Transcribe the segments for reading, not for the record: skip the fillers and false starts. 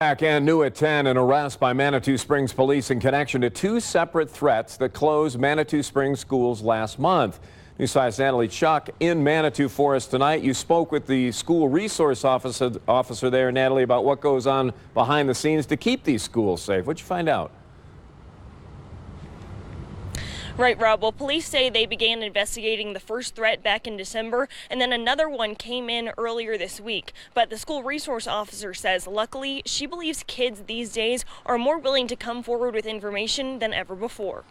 Back and new at 10, an arrest by Manitou Springs police in connection to two separate threats that closed Manitou Springs schools last month. News 5's Natalie Chuck in Manitou for us tonight. You spoke with the school resource officer there, Natalie, about what goes on behind the scenes to keep these schools safe. What'd you find out? Right, Rob. Well, police say they began investigating the first threat back in December, and then another one came in earlier this week. But the school resource officer says, luckily, she believes kids these days are more willing to come forward with information than ever before.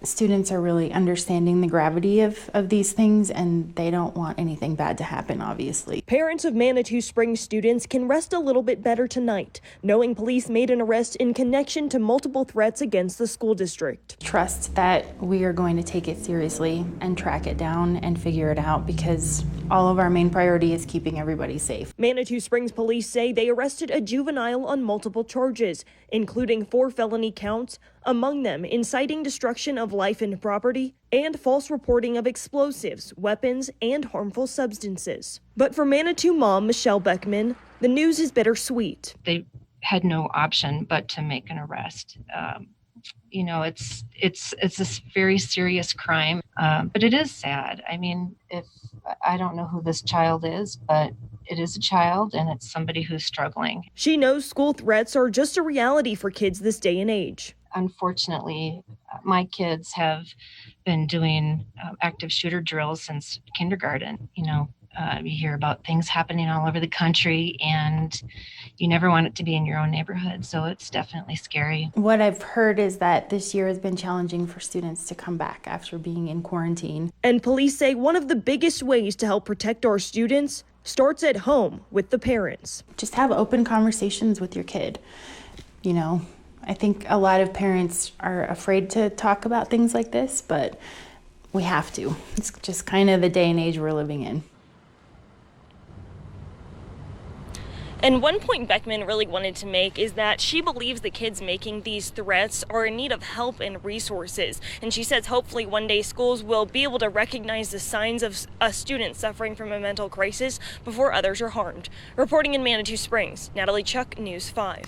Students are really understanding the gravity of these things, and they don't want anything bad to happen, obviously. Parents of Manitou Springs students can rest a little bit better tonight, knowing police made an arrest in connection to multiple threats against the school district. Trust that we are going to take it seriously and track it down and figure it out, because all of our main priority is keeping everybody safe. Manitou Springs police say they arrested a juvenile on multiple charges, including 4 felony counts, among them inciting destruction of life and property and false reporting of explosives, weapons, and harmful substances. But for Manitou mom Michelle Beckman, the news is bittersweet. They had no option but to make an arrest. You know, it's a very serious crime, but it is sad. I mean, I don't know who this child is, but it is a child, and it's somebody who's struggling. She knows school threats are just a reality for kids this day and age. Unfortunately, my kids have been doing active shooter drills since kindergarten. You know, you hear about things happening all over the country, and you never want it to be in your own neighborhood, so it's definitely scary. What I've heard is that this year has been challenging for students to come back after being in quarantine. And police say one of the biggest ways to help protect our students starts at home with the parents. Just have open conversations with your kid. You know, I think a lot of parents are afraid to talk about things like this, but we have to. It's just kind of the day and age we're living in. And one point Beckman really wanted to make is that she believes the kids making these threats are in need of help and resources. And she says hopefully one day schools will be able to recognize the signs of a student suffering from a mental crisis before others are harmed. Reporting in Manitou Springs, Natalie Chuck, News 5.